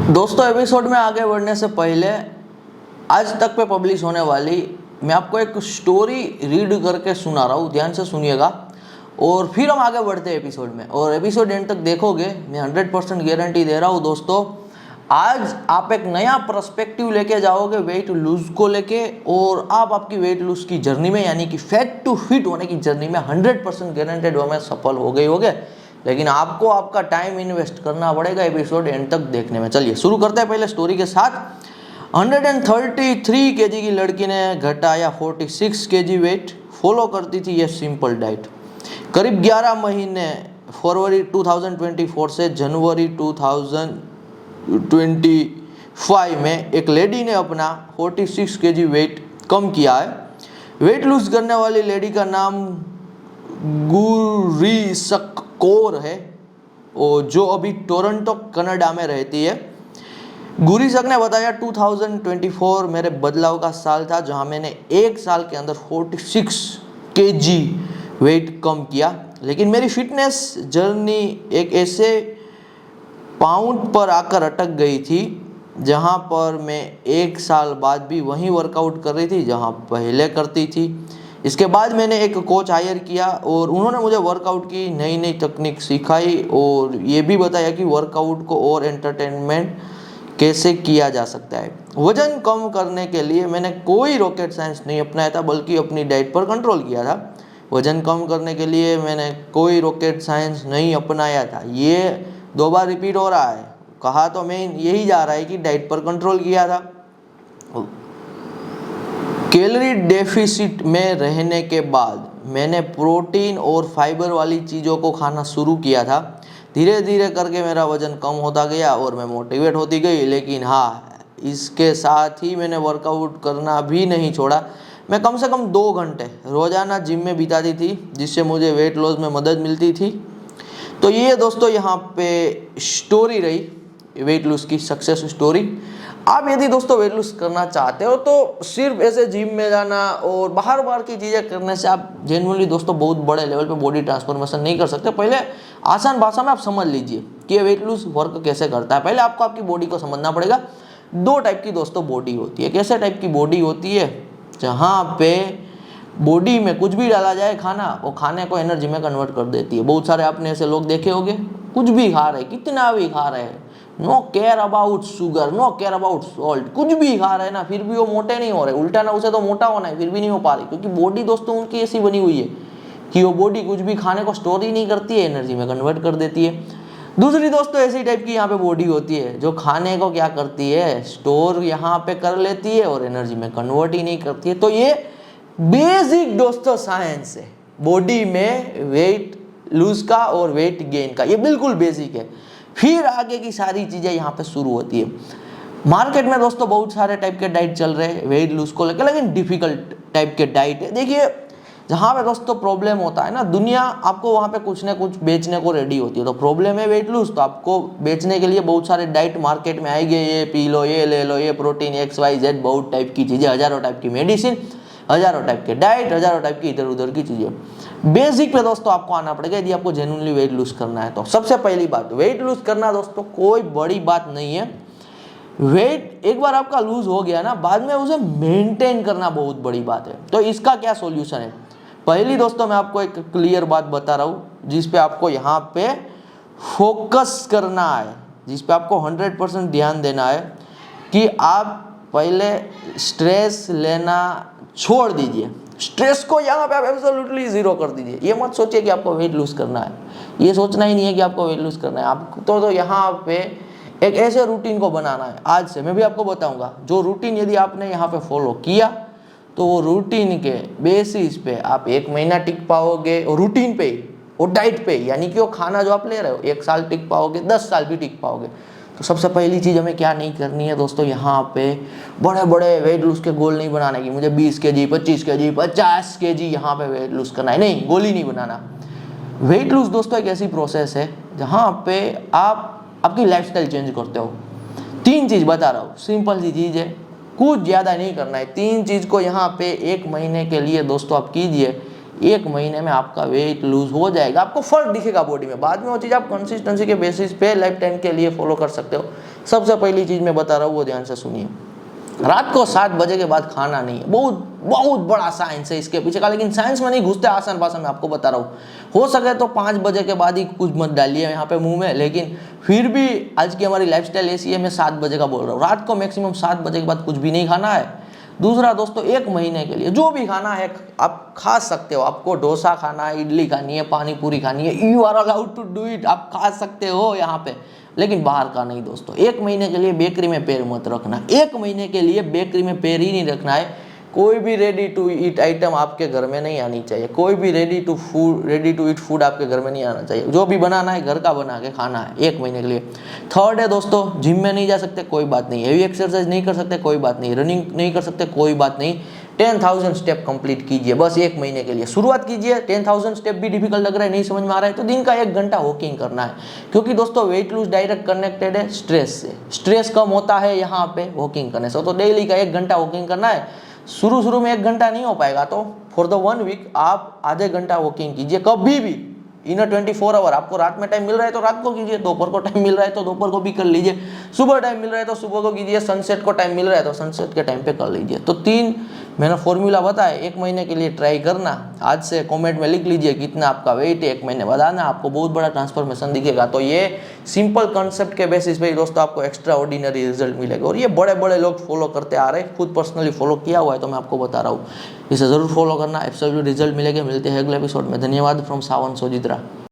दोस्तों एपिसोड में आगे बढ़ने से पहले आज तक पे पब्लिश होने वाली मैं आपको एक स्टोरी रीड करके सुना रहा हूँ, ध्यान से सुनिएगा और फिर हम आगे बढ़ते हैं एपिसोड में। और एपिसोड एंड तक देखोगे, मैं 100% गारंटी दे रहा हूँ दोस्तों, आज आप एक नया पर्सपेक्टिव लेके जाओगे वेट लूज को लेके, और आप आपकी वेट लूज की जर्नी में यानी कि फैट टू फिट होने की जर्नी में 100% गारंटेड हो में सफल हो गए होगे। लेकिन आपको आपका टाइम इन्वेस्ट करना पड़ेगा एपिसोड एंड तक देखने में। चलिए शुरू करते हैं पहले स्टोरी के साथ। 133 केजी की लड़की ने घटाया 46 केजी वेट, फॉलो करती थी ये सिंपल डाइट। करीब 11 महीने फरवरी 2024 से जनवरी 2025 में एक लेडी ने अपना 46 केजी वेट कम किया है। वेट लूज करने वाली लेडी का नाम गुरीसक कौर है, और जो अभी टोरंटो कनाडा में रहती है। गुरीसक ने बताया 2024 मेरे बदलाव का साल था, जहां मैंने एक साल के अंदर 46 केजी वेट कम किया। लेकिन मेरी फिटनेस जर्नी एक ऐसे पाउंड पर आकर अटक गई थी जहां पर मैं एक साल बाद भी वहीं वर्कआउट कर रही थी जहां पहले करती थी। इसके बाद मैंने एक कोच हायर किया और उन्होंने मुझे वर्कआउट की नई नई तकनीक सिखाई और ये भी बताया कि वर्कआउट को और एंटरटेनमेंट कैसे किया जा सकता है। वजन कम करने के लिए मैंने कोई रॉकेट साइंस नहीं अपनाया था, बल्कि अपनी डाइट पर कंट्रोल किया था। वजन कम करने के लिए मैंने कोई रॉकेट साइंस नहीं अपनाया था, ये 2 बार रिपीट हो रहा है। कहा तो मैं यही जा रहा है कि डाइट पर कंट्रोल किया था। कैलोरी डेफिसिट में रहने के बाद मैंने प्रोटीन और फाइबर वाली चीज़ों को खाना शुरू किया था। धीरे धीरे करके मेरा वजन कम होता गया और मैं मोटिवेट होती गई। लेकिन हाँ, इसके साथ ही मैंने वर्कआउट करना भी नहीं छोड़ा। मैं कम से कम 2 घंटे रोज़ाना जिम में बिताती थी, जिससे मुझे वेट लॉस में मदद मिलती थी। तो ये दोस्तों यहाँ पे स्टोरी रही वेट लूज की सक्सेस स्टोरी। आप यदि दोस्तों वेट लूज करना चाहते हो तो सिर्फ ऐसे जिम में जाना और बाहर बाहर की चीज़ें करने से आप जेन्युइनली दोस्तों बहुत बड़े लेवल पे बॉडी ट्रांसफॉर्मेशन नहीं कर सकते। पहले आसान भाषा में आप समझ लीजिए कि ये वेट लूज वर्क कैसे करता है। पहले आपको आपकी बॉडी को समझना पड़ेगा। 2 टाइप की दोस्तों बॉडी होती है। कैसे टाइप की बॉडी होती है? जहाँ पे बॉडी में कुछ भी डाला जाए खाना, वो खाने को एनर्जी में कन्वर्ट कर देती है। बहुत सारे आपने ऐसे लोग देखे होंगे, कुछ भी खा रहे, कितना भी खा रहे हैं, no care about sugar, no care about salt, कुछ भी खा रहे हैं ना, फिर भी वो मोटे नहीं हो रहे। उल्टा ना, उसे तो मोटा होना है, फिर भी नहीं हो पा रही, क्योंकि बॉडी दोस्तों उनकी ऐसी बनी हुई है कि वो बॉडी कुछ भी खाने को स्टोर ही नहीं करती है, एनर्जी में कन्वर्ट कर देती है। दूसरी दोस्तों ऐसी टाइप की यहाँ पे बॉडी होती है जो खाने को क्या करती है, स्टोर यहाँ पे कर लेती है और एनर्जी में कन्वर्ट ही नहीं करती है। तो ये बेसिक दोस्तों साइंस है बॉडी में वेट लूज का और वेट गेन का, ये बिल्कुल बेसिक है। फिर आगे की सारी चीजें यहाँ पे शुरू होती है। मार्केट में दोस्तों बहुत सारे टाइप के डाइट चल रहे हैं वेट लूज को लेकर, लेकिन डिफिकल्ट टाइप के डाइट है। देखिए, जहाँ पे दोस्तों प्रॉब्लम होता है ना, दुनिया आपको वहाँ पे कुछ ना कुछ बेचने को रेडी होती है। तो प्रॉब्लम है वेट लूज, तो आपको बेचने के लिए बहुत सारे डाइट मार्केट में आएंगे, ये पी लो, ये ले लो, ये प्रोटीन XYZ, बहुत टाइप की चीज़ें, हजारों टाइप की मेडिसिन, हजारों टाइप के डाइट, हजारों टाइप की इधर उधर की चीज़ें। बेसिक पे दोस्तों आपको आना पड़ेगा यदि आपको जेन्युइनली वेट लूज करना है। तो सबसे पहली बात, वेट लूज करना दोस्तों कोई बड़ी बात नहीं है। वेट एक बार आपका लूज हो गया ना, बाद में उसे मेंटेन करना बहुत बड़ी बात है। तो इसका क्या सॉल्यूशन है? पहली दोस्तों मैं आपको एक क्लियर बात बता रहा हूँ, जिस पे आपको यहाँ पे फोकस करना है, जिस पे आपको 100% ध्यान देना है कि आप पहले स्ट्रेस लेना छोड़ दीजिए। स्ट्रेस को यहाँ पे आप एब्सोल्युटली जीरो कर दीजिए। ये मत सोचिए कि आपको वेट लूज करना है, ये सोचना ही नहीं है कि आपको वेट लूज करना है। आपको तो यहाँ पे एक ऐसे रूटीन को बनाना है। आज से मैं भी आपको बताऊंगा, जो रूटीन यदि आपने यहाँ पे फॉलो किया तो वो रूटीन के बेसिस पे आप 1 महीना टिक पाओगे, और रूटीन पे और डाइट पे, यानी कि वो खाना जो आप ले रहे हो 1 साल टिक पाओगे, 10 साल भी टिक पाओगे। तो सबसे पहली चीज़ हमें क्या नहीं करनी है दोस्तों, यहाँ पे बड़े बड़े वेट लूज के गोल नहीं बनाने की, मुझे 20 केजी, 25 केजी, 50 केजी यहाँ पे वेट लूज करना है, नहीं, गोल ही नहीं बनाना। वेट लूज दोस्तों एक ऐसी प्रोसेस है जहाँ पे आप आपकी लाइफस्टाइल चेंज करते हो। 3 चीज़ बता रहा हूँ, सिंपल सी चीज़ है, कुछ ज़्यादा नहीं करना है। 3 चीज़ को यहाँ पे 1 महीने के लिए दोस्तों आप कीजिए, 1 महीने में आपका वेट लूज हो जाएगा, आपको फर्क दिखेगा बॉडी में। बाद में वो चीज़ आप कंसिस्टेंसी के बेसिस पे लाइफ टाइम के लिए फॉलो कर सकते हो। सबसे पहली चीज़ मैं बता रहा हूँ वो ध्यान से सुनिए, रात को 7 बजे के बाद खाना नहीं है। बहुत बहुत बड़ा साइंस है इसके पीछे का, लेकिन साइंस में नहीं घुसते, आसान भाषा में आपको बता रहा हूँ। हो सके तो 5 बजे के बाद ही कुछ मत डालिए यहाँ पे मुंह में, लेकिन फिर भी आज की हमारी लाइफस्टाइल ऐसी है, मैं 7 बजे का बोल रहा हूँ। रात को मैक्सिमम 7 बजे के बाद कुछ भी नहीं खाना है। दूसरा दोस्तों, 1 महीने के लिए जो भी खाना है आप खा सकते हो। आपको डोसा खाना है, इडली खानी है, पानी पूरी खानी है, you are allowed to do it, आप खा सकते हो यहाँ पे, लेकिन बाहर का नहीं दोस्तों। 1 महीने के लिए बेकरी में पैर मत रखना, 1 महीने के लिए बेकरी में पैर ही नहीं रखना है। कोई भी रेडी टू ईट आइटम आपके घर में नहीं आनी चाहिए, कोई भी रेडी टू ईट फूड आपके घर में नहीं आना चाहिए। जो भी बनाना है घर का बना के खाना है 1 महीने के लिए। थर्ड है दोस्तों, जिम में नहीं जा सकते कोई बात नहीं, हेवी एक्सरसाइज नहीं कर सकते कोई बात नहीं, रनिंग नहीं कर सकते कोई बात नहीं, 10,000 स्टेप कंप्लीट कीजिए बस 1 महीने के लिए। शुरुआत कीजिए, 10,000 स्टेप भी डिफिकल्ट लग रहा है, नहीं समझ में आ रहा है तो दिन का 1 घंटा वॉकिंग करना है, क्योंकि दोस्तों वेट लूज डायरेक्ट कनेक्टेड है स्ट्रेस से। स्ट्रेस कम होता है यहाँ पे वॉकिंग करने से। तो डेली का 1 घंटा वॉकिंग करना है। शुरू में 1 घंटा नहीं हो पाएगा तो फॉर द 1 वीक आप आधे घंटा वॉकिंग कीजिए कभी भी इन 24 आवर। आपको रात में टाइम मिल रहा है तो रात को कीजिए, दोपहर को टाइम मिल रहा है तो दोपहर को भी कर लीजिए, सुबह टाइम मिल रहा है तो सुबह को कीजिए, सनसेट को टाइम मिल रहा है तो सनसेट के टाइम पे कर लीजिए। तो 3 मैंने फॉर्मूला बताया, 1 महीने के लिए ट्राई करना। आज से कमेंट में लिख लीजिए कितना आपका वेट है, 1 महीने बताना, आपको बहुत बड़ा ट्रांसफॉर्मेशन दिखेगा। तो ये सिंपल कॉन्सेप्ट के बेसिस पे दोस्तों आपको एक्स्ट्रा ऑर्डिनरी रिजल्ट मिलेगा, और ये बड़े बड़े लोग फॉलो करते आ रहे हैं, खुद पर्सनली फॉलो किया हुआ है तो मैं आपको बता रहा हूँ। इसे ज़रूर फॉलो करना, एब्सोल्यूट रिजल्ट मिलेगा। मिलते हैं अगले एपिसोड में। धन्यवाद फ्रॉम सावन सोजित्रा।